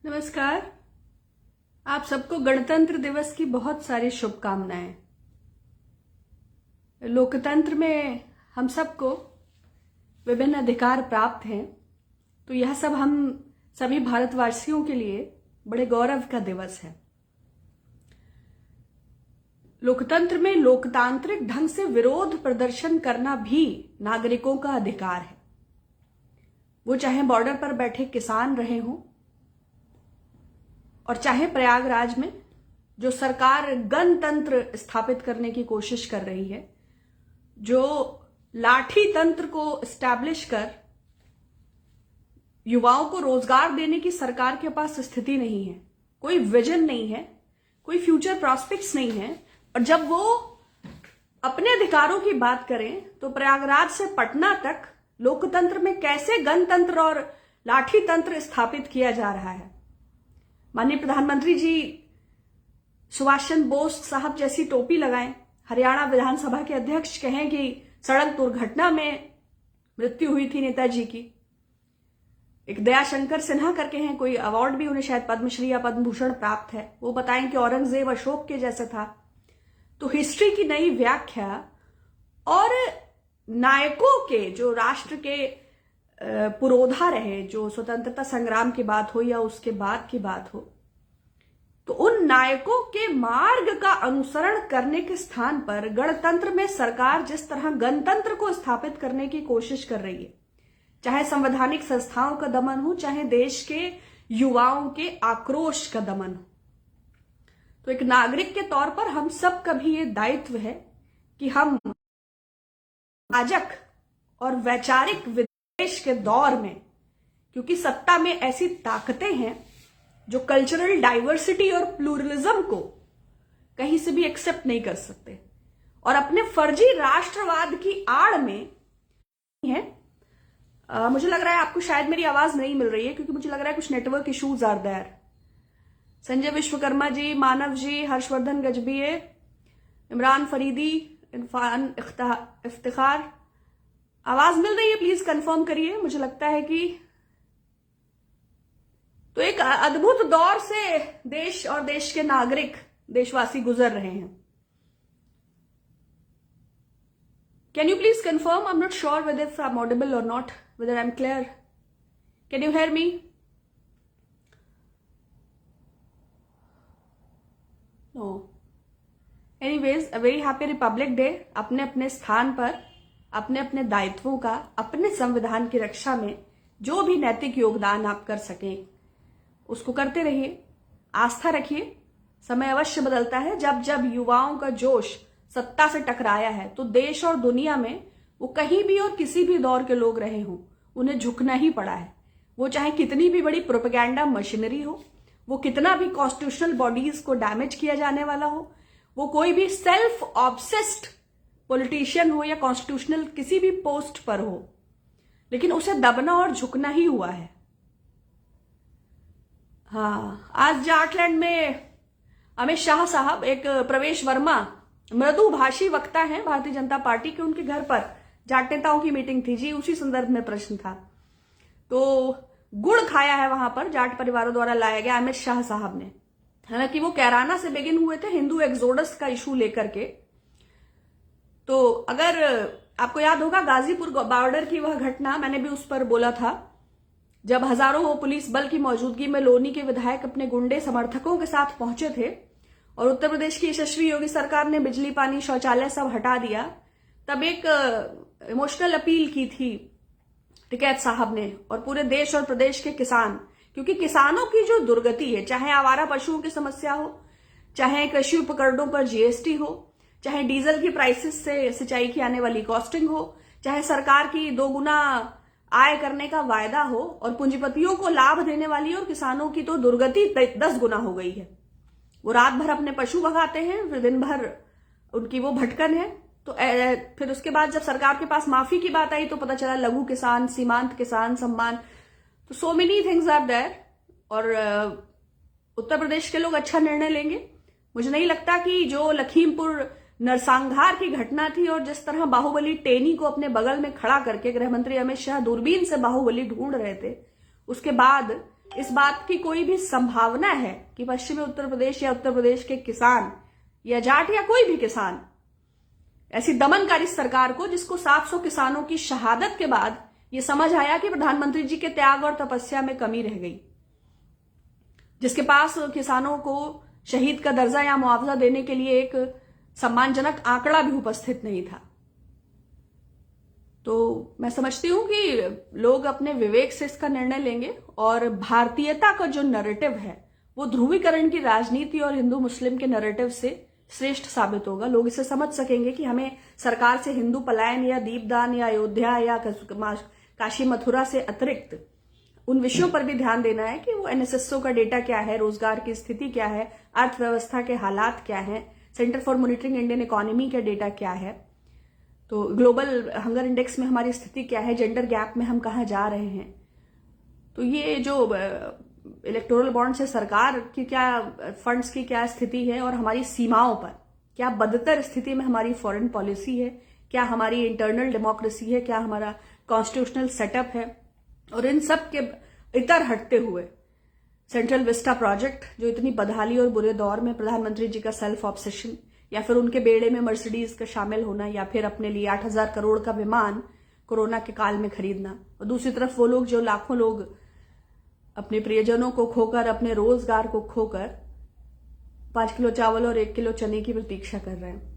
नमस्कार। आप सबको गणतंत्र दिवस की बहुत सारी शुभकामनाएं। लोकतंत्र में हम सबको विभिन्न अधिकार प्राप्त हैं, तो यह सब हम सभी भारतवासियों के लिए बड़े गौरव का दिवस है। लोकतंत्र में लोकतांत्रिक ढंग से विरोध प्रदर्शन करना भी नागरिकों का अधिकार है। वो चाहे बॉर्डर पर बैठे किसान रहे हों और चाहे प्रयागराज में जो सरकार गणतंत्र स्थापित करने की कोशिश कर रही है, जो लाठी तंत्र को एस्टैब्लिश कर युवाओं को रोजगार देने की सरकार के पास स्थिति नहीं है, कोई विजन नहीं है, कोई फ्यूचर प्रॉस्पेक्ट्स नहीं है। और जब वो अपने अधिकारों की बात करें तो प्रयागराज से पटना तक लोकतंत्र में कैसे गणतंत्र और लाठी तंत्र स्थापित किया जा रहा है। माननीय प्रधानमंत्री जी सुभाष चंद्र बोस साहब जैसी टोपी लगाएं, हरियाणा विधानसभा के अध्यक्ष कहें कि सड़क दुर्घटना में मृत्यु हुई थी नेताजी की, एक दयाशंकर सिन्हा करके हैं, कोई अवार्ड भी उन्हें शायद पद्मश्री या पद्म भूषण प्राप्त है, वो बताएं कि औरंगजेब अशोक के जैसे था। तो हिस्ट्री की नई व्याख्या और नायकों के जो राष्ट्र के पुरोधा रहे, जो स्वतंत्रता संग्राम की बात हो या उसके बाद की बात हो, तो उन नायकों के मार्ग का अनुसरण करने के स्थान पर गणतंत्र में सरकार जिस तरह गणतंत्र को स्थापित करने की कोशिश कर रही है, चाहे संवैधानिक संस्थाओं का दमन हो, चाहे देश के युवाओं के आक्रोश का दमन हो, तो एक नागरिक के तौर पर हम सब का भी ये दायित्व है कि हम सामाजिक और वैचारिक विदेश के दौर में, क्योंकि सत्ता में ऐसी ताकतें हैं जो कल्चरल डाइवर्सिटी और प्लूरलिज्म को कहीं से भी एक्सेप्ट नहीं कर सकते और अपने फर्जी राष्ट्रवाद की आड़ में है। मुझे लग रहा है आपको शायद मेरी आवाज नहीं मिल रही है, क्योंकि मुझे लग रहा है कुछ network issues are there. Sanjay Vishwakarma ji, Manav ji, Harshvardhan Gajbhiye, Imran Faridi, Irfan Iftikhar, आवाज मिल रही है? प्लीज कंफर्म करिए। मुझे लगता है कि तो एक अद्भुत दौर से देश और देश के नागरिक, देशवासी गुजर रहे हैं। Can you please confirm? I am not sure whether I am audible और not, whether I am clear. Can you hear me? No. Anyways, a very happy republic day. अपने अपने स्थान पर अपने अपने दायित्वों का, अपने संविधान की रक्षा में जो भी नैतिक योगदान आप कर सकें उसको करते रहिए, आस्था रखिए। समय अवश्य बदलता है। जब जब युवाओं का जोश सत्ता से टकराया है तो देश और दुनिया में वो कहीं भी और किसी भी दौर के लोग रहे हों, उन्हें झुकना ही पड़ा है। वो चाहे कितनी भी बड़ी प्रोपेगेंडा मशीनरी हो, वो कितना भी कॉन्स्टिट्यूशनल बॉडीज को डैमेज किया जाने वाला हो, वो कोई भी सेल्फ ऑब्सेस्ड पॉलिटिशियन हो या कॉन्स्टिट्यूशनल किसी भी पोस्ट पर हो, लेकिन उसे दबना और झुकना ही हुआ है। हाँ, आज जाटलैंड में अमित शाह साहब, एक प्रवेश वर्मा मृदुभाषी वक्ता हैं भारतीय जनता पार्टी के, उनके घर पर जाट नेताओं की मीटिंग थी जी, उसी संदर्भ में प्रश्न था। तो गुड़ खाया है वहां पर जाट परिवारों द्वारा लाया गया अमित शाह साहब ने। हालांकि वो कैराना से बिगिन हुए थे हिंदू एक्सोडस का इशू लेकर के। तो अगर आपको याद होगा गाजीपुर बॉर्डर की वह घटना, मैंने भी उस पर बोला था, जब हजारों पुलिस बल की मौजूदगी में लोनी के विधायक अपने गुंडे समर्थकों के साथ पहुंचे थे और उत्तर प्रदेश की यशस्वी योगी सरकार ने बिजली, पानी, शौचालय सब हटा दिया, तब एक इमोशनल अपील की थी टिकैत साहब ने और पूरे देश और प्रदेश के किसान, क्योंकि किसानों की जो दुर्गति है, चाहे आवारा पशुओं की समस्या हो, चाहे कृषि उपकरणों पर जीएसटी हो, चाहे डीजल की प्राइसेस से सिंचाई की आने वाली कॉस्टिंग हो, चाहे सरकार की 2 गुना आय करने का वायदा हो और पूंजीपतियों को लाभ देने वाली, और किसानों की तो दुर्गति 10 गुना हो गई है। वो रात भर अपने पशु भगाते हैं, फिर दिन भर उनकी वो भटकन है। तो फिर उसके बाद जब सरकार के पास माफी की बात आई तो पता चला लघु किसान, सीमांत किसान सम्मान, तो so many things are there. और उत्तर प्रदेश के लोग अच्छा निर्णय लेंगे। मुझे नहीं लगता कि जो लखीमपुर नरसंहार की घटना थी और जिस तरह बाहुबली टेनी को अपने बगल में खड़ा करके गृह मंत्री अमित शाह दूरबीन से बाहुबली ढूंढ रहे थे, उसके बाद इस बात की कोई भी संभावना है कि पश्चिमी उत्तर प्रदेश या उत्तर प्रदेश के किसान या जाट या कोई भी किसान ऐसी दमनकारी सरकार को, जिसको 700 किसानों की शहादत के बाद ये समझ आया कि प्रधानमंत्री जी के त्याग और तपस्या में कमी रह गई, जिसके पास किसानों को शहीद का दर्जा या मुआवजा देने के लिए एक सम्मानजनक आंकड़ा भी उपस्थित नहीं था। तो मैं समझती हूं कि लोग अपने विवेक से इसका निर्णय लेंगे और भारतीयता का जो नैरेटिव है वो ध्रुवीकरण की राजनीति और हिंदू मुस्लिम के नैरेटिव से श्रेष्ठ साबित होगा। लोग इसे समझ सकेंगे कि हमें सरकार से हिंदू पलायन या दीपदान या अयोध्या या काशी मथुरा से अतिरिक्त उन विषयों पर भी ध्यान देना है कि वो एनएसएसओ का डेटा क्या है, रोजगार की स्थिति क्या है, अर्थव्यवस्था के हालात क्या हैं, centre for monitoring Indian economy का डेटा क्या है, तो ग्लोबल हंगर इंडेक्स में हमारी स्थिति क्या है, जेंडर गैप में हम कहाँ जा रहे हैं। तो ये जो इलेक्टोरल बॉन्ड से सरकार की क्या फंड्स की क्या स्थिति है और हमारी सीमाओं पर क्या बदतर स्थिति में हमारी फॉरेन पॉलिसी है, क्या हमारी इंटरनल डेमोक्रेसी है, क्या हमारा कॉन्स्टिट्यूशनल सेटअप है, और इन सब के इतर हटते हुए सेंट्रल विस्टा प्रोजेक्ट जो इतनी बदहाली और बुरे दौर में प्रधानमंत्री जी का सेल्फ ऑब्सेशन, या फिर उनके बेड़े में मर्सिडीज का शामिल होना, या फिर अपने लिए 8,000 करोड़ का विमान कोरोना के काल में खरीदना, और दूसरी तरफ वो लोग जो लाखों लोग अपने प्रियजनों को खोकर, अपने रोजगार को खोकर 5 किलो चावल और 1 किलो चने की प्रतीक्षा कर रहे हैं।